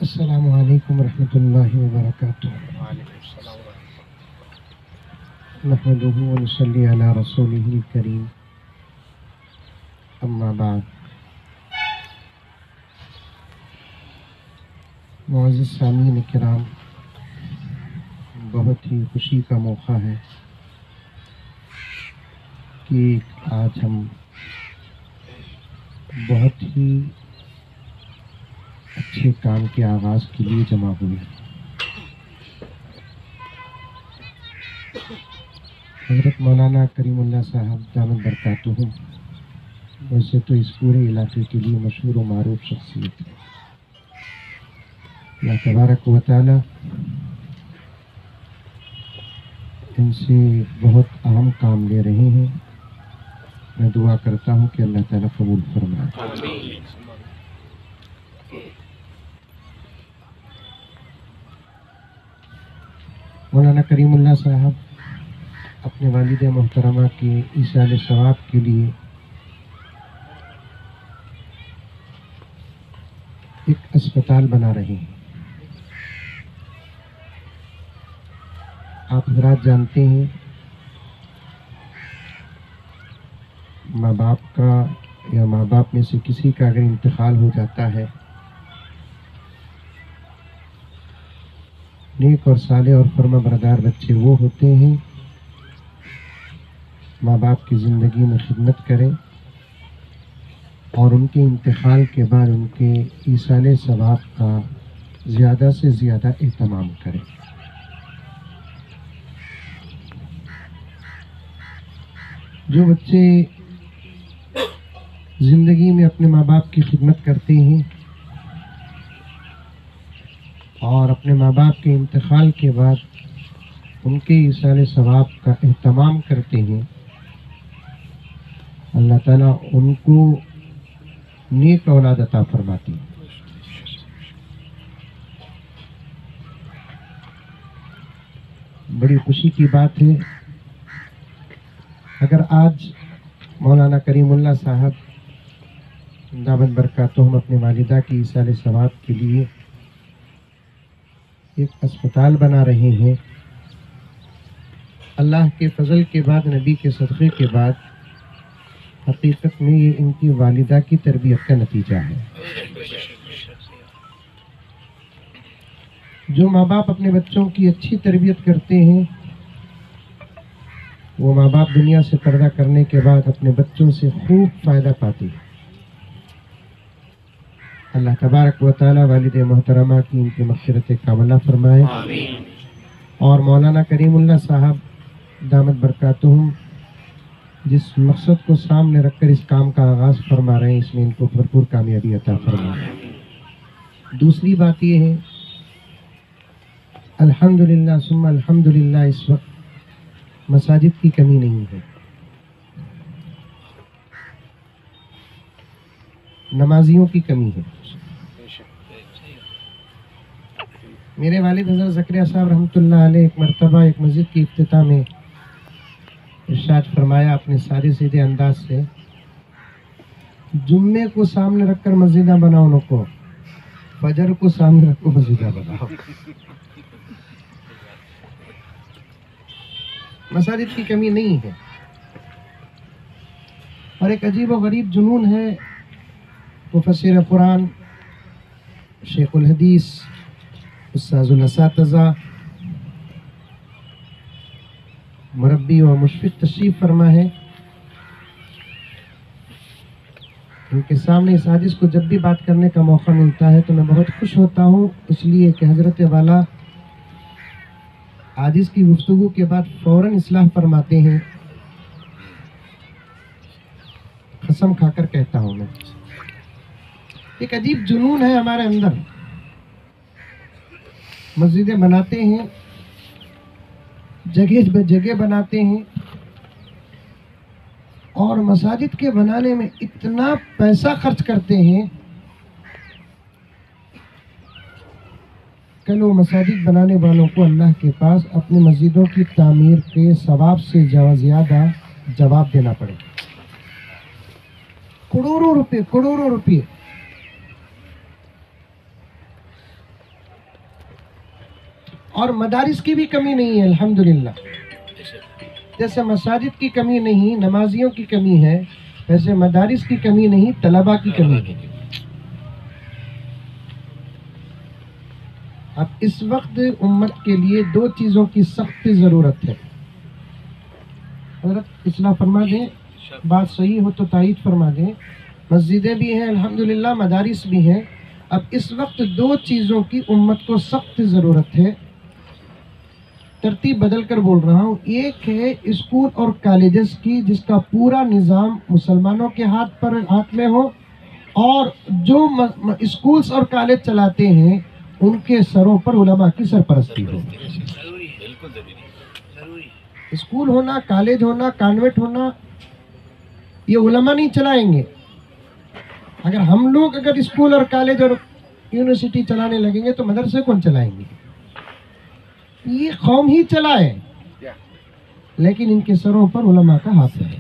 السلام علیکم ورحمۃ اللہ وبرکاتہ۔ نحمده ونصلی علی رسوله الکریم، اما بعد۔ معزز سامعین کرام، بہت ہی خوشی کا موقع ہے کہ آج ہم بہت ہی اچھے کام کے آغاز کے لیے جمع ہوئے۔ حضرت مولانا کریم اللہ صاحب دامت برکاتہم ویسے تو اس پورے علاقے کے لیے مشہور و معروف شخصیت ہے۔ اللہ تبارک و تعالی ان سے بہت اہم کام لے رہے ہیں۔ میں دعا کرتا ہوں کہ اللہ تعالیٰ قبول فرمائے۔ مولانا کریم اللہ صاحب اپنے والد محترمہ کے ایصال ثواب کے لیے ایک اسپتال بنا رہے ہیں۔ آپ حضرات جانتے ہیں ماں باپ کا یا ماں باپ میں سے کسی کا اگر انتقال ہو جاتا ہے، نیک اور صالح اور فرما بردار بچے وہ ہوتے ہیں ماں باپ کی زندگی میں خدمت کریں اور ان کے انتقال کے بعد ان کے ایصال ثواب کا زیادہ سے زیادہ اہتمام کریں۔ جو بچے زندگی میں اپنے ماں باپ کی خدمت کرتے ہیں اور اپنے ماں باپ کے انتقال کے بعد ان کے ایصال ثواب کا اہتمام کرتے ہیں، اللہ تعالیٰ ان کو نیک اولاد عطا فرماتی ہے۔ بڑی خوشی کی بات ہے اگر آج مولانا کریم اللہ صاحب دامت برکاتہم اپنے والدہ کی ایصال ثواب کے لیے ایک اسپتال بنا رہے ہیں۔ اللہ کے فضل کے بعد، نبی کے صدقے کے بعد، حقیقت میں یہ ان کی والدہ کی تربیت کا نتیجہ ہے۔ جو ماں باپ اپنے بچوں کی اچھی تربیت کرتے ہیں وہ ماں باپ دنیا سے پردہ کرنے کے بعد اپنے بچوں سے خوب فائدہ پاتے ہیں۔ اللہ تبارک و تعالی والد محترمہ کی ان کی مغفرت کاملہ فرمائے، اور مولانا کریم اللہ صاحب دامت برکاتہم جس مقصد کو سامنے رکھ کر اس کام کا آغاز فرما رہے ہیں، اس میں ان کو بھرپور کامیابی عطا فرمائے۔ دوسری بات یہ ہے، الحمدللہ ثم الحمدللہ اس وقت مساجد کی کمی نہیں ہے، نمازیوں کی کمی ہے۔ میرے والد حضرت زکریا صاحب رحمۃ اللہ علیہ ایک مرتبہ ایک مسجد کی افتتاح میں ارشاد فرمایا اپنے سادے سیدھے انداز سے، جمعے کو سامنے رکھ کر مسجدہ بناؤ نہ کو، فجر کو سامنے رکھ کر مسجدہ بناؤ۔ مساجد کی کمی نہیں ہے، اور ایک عجیب و غریب جنون ہے، مفسر قرآن، شیخ الحدیث، استاذ الاساتذہ، مربی و مشفق تشریف فرما ہے۔ ان کے سامنے اس حدیث کو جب بھی بات کرنے کا موقع ملتا ہے تو میں بہت خوش ہوتا ہوں، اس لیے کہ حضرت والا حدیث کی گفتگو کے بعد فوراً اصلاح فرماتے ہیں۔ قسم کھا کر کہتا ہوں میں، ایک عجیب جنون ہے ہمارے اندر، مسجدیں بناتے ہیں، جگہ بہ جگہ بناتے ہیں، اور مساجد کے بنانے میں اتنا پیسہ خرچ کرتے ہیں، کل وہ مساجد بنانے والوں کو اللہ کے پاس اپنی مسجدوں کی تعمیر کے ثواب سے زیادہ جواب دینا پڑے۔ کروڑوں روپے اور مدارس کی بھی کمی نہیں ہے الحمدللہ. جیسے مساجد کی کمی نہیں، نمازیوں کی کمی ہے، ویسے مدارس کی کمی نہیں، طلباء کی کمی ہے. اب اس وقت امت کے لیے دو چیزوں کی سخت ضرورت ہے. حضرت اصلاح فرما دیں، بات صحیح ہو تو تائید فرما دیں. مسجدیں بھی ہیں الحمدللہ، مدارس بھی ہیں. اب اس وقت دو چیزوں کی امت کو سخت ضرورت ہے. ترتیب بدل کر بول رہا ہوں. ایک ہے اسکول اور کالجز کی، جس کا پورا نظام مسلمانوں کے ہاتھ میں ہو، اور جو اسکولز اور کالج چلاتے ہیں ان کے سروں پر علماء کی سرپرستی ہو. اسکول ہونا، کالج ہونا، کانوینٹ ہونا، یہ علماء نہیں چلائیں گے. اگر ہم لوگ اسکول اور کالج اور یونیورسٹی چلانے لگیں گے تو مدرسے کون چلائیں گے؟ یہ قوم ہی چلائے، لیکن ان کے سروں پر علماء کا ہاتھ ہے.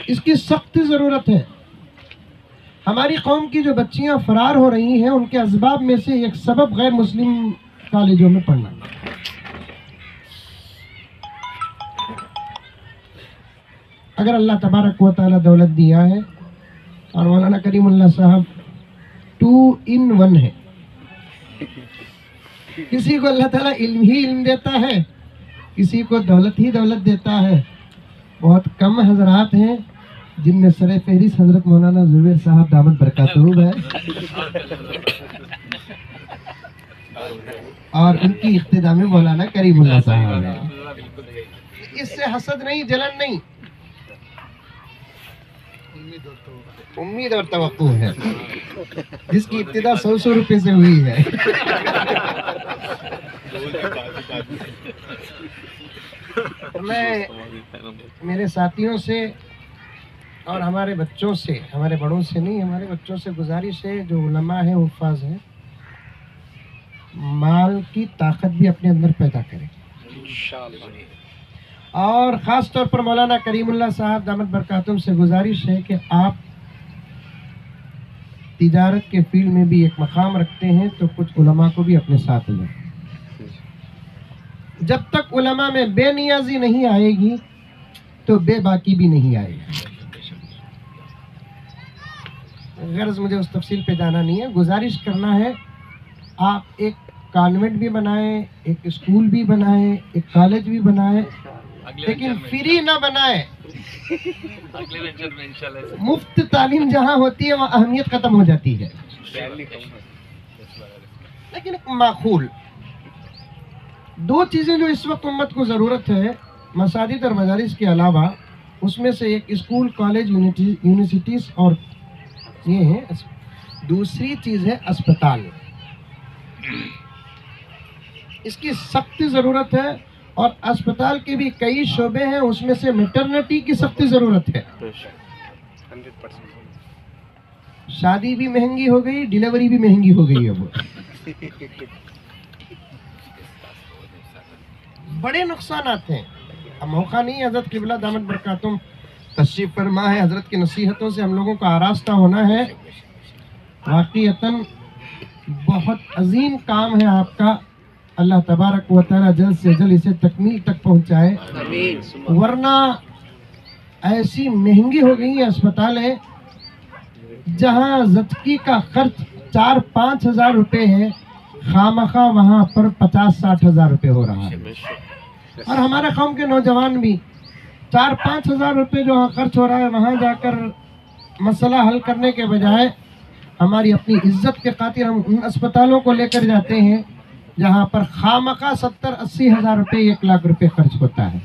اس کی سخت ضرورت ہے. ہماری قوم کی جو بچیاں فرار ہو رہی ہیں، ان کے اسباب میں سے ایک سبب غیر مسلم کالجوں میں پڑھنا. اگر اللہ تبارک و تعالیٰ دولت دیا ہے اور مولانا کریم اللہ صاحب 2 in 1 ہے، کسی کو اللہ تعالیٰ علم ہی علم دیتا ہے، کسی کو دولت ہی دولت دیتا ہے. بہت کم حضرات ہیں جن میں سر فہرست حضرت مولانا زبیر صاحب دامت برکاتہ ہے، اور ان کی اقتداء میں مولانا کریم اللہ صاحب ہے. اس سے حسد نہیں، جلن نہیں، امید اور توقع ہے، جس کی ابتدا 100 روپے سے ہوئی ہے. میں میرے ساتھیوں سے اور ہمارے بچوں سے، ہمارے بڑوں سے نہیں، ہمارے بچوں سے گزارش ہے، جو علماء ہیں، حفاظ ہیں، مال کی طاقت بھی اپنے اندر پیدا کریں. اور خاص طور پر مولانا کریم اللہ صاحب دامت برکاتہم سے گزارش ہے کہ آپ تجارت کے فیلڈ میں بھی ایک مقام رکھتے ہیں تو کچھ علماء کو بھی اپنے ساتھ لیں. جب تک علماء میں بے نیازی نہیں آئے گی تو بے باکی بھی نہیں آئے گی. غرض مجھے اس تفصیل پہ جانا نہیں ہے، گزارش کرنا ہے آپ ایک کانوینٹ بھی بنائیں، ایک اسکول بھی بنائیں، ایک کالج بھی بنائیں، لیکن فری نہ بنائیں. مفت تعلیم جہاں ہوتی ہے وہاں اہمیت ختم ہو جاتی ہے. لیکن ایک معقول دو چیزیں جو اس وقت امت کو ضرورت ہے مساجد اور مدارس کے علاوہ، اس میں سے ایک اسکول، کالج، یونیورسٹیز اور یہ ہے. دوسری چیز ہے اسپتال. اس کی سخت ضرورت ہے، اور اسپتال کے بھی کئی شعبے ہیں، اس میں سے میٹرنٹی کی سخت ضرورت ہے. شادی بھی مہنگی ہو گئی، ڈیلیوری بھی مہنگی ہو گئی. اب بڑے نقصانات ہیں. اب موقع نہیں، حضرت قبلہ دامت برکاتہم تشریف فرما ہے، حضرت کی نصیحتوں سے ہم لوگوں کا آراستہ ہونا ہے. واقعتاً بہت عظیم کام ہے آپ کا. اللہ تبارک و تعالی جلد سے جلد اسے تکمیل تک پہنچائے. ورنہ ایسی مہنگی ہو گئی ہیں اسپتالیں، جہاں زچگی کا خرچ 4-5 ہزار روپے ہے، خامخواہ وہاں پر 50-60 ہزار روپے ہو رہا ہے. اور ہمارے قوم کے نوجوان بھی 4-5 ہزار روپے جو وہاں خرچ ہو رہا ہے، وہاں جا کر مسئلہ حل کرنے کے بجائے ہماری اپنی عزت کے خاطر ہم ان اسپتالوں کو لے کر جاتے ہیں جہاں پر خامخواہ 70-80 ہزار روپے، 1 لاکھ روپے خرچ ہوتا ہے.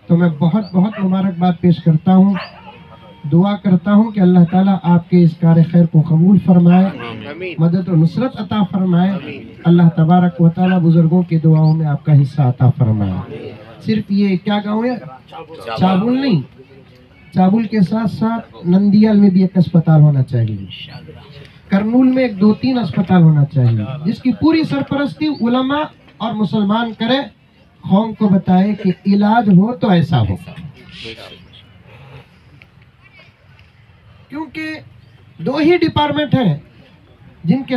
تو میں بہت بہت مبارکباد پیش کرتا ہوں. دعا کرتا ہوں کہ اللہ تعالیٰ آپ کے اس کار خیر کو قبول فرمائے، مدد و نصرت عطا فرمائے. اللہ تبارک و تعالیٰ بزرگوں کی دعاؤں میں آپ کا حصہ عطا فرمائے. صرف یہ کیا گاؤں ہے، چابل نہیں، چابل کے ساتھ ساتھ نندیال میں بھی ایک اسپتال ہونا چاہیے، کرنول میں 2-3 اسپتال ہونا چاہیے، جس کی پوری سرپرستی علماء اور مسلمان کرے، قوم کو بتائے کہ علاج ہو تو ایسا ہو. کیونکہ 2 ہی ڈپارٹمنٹ ہیں جن کے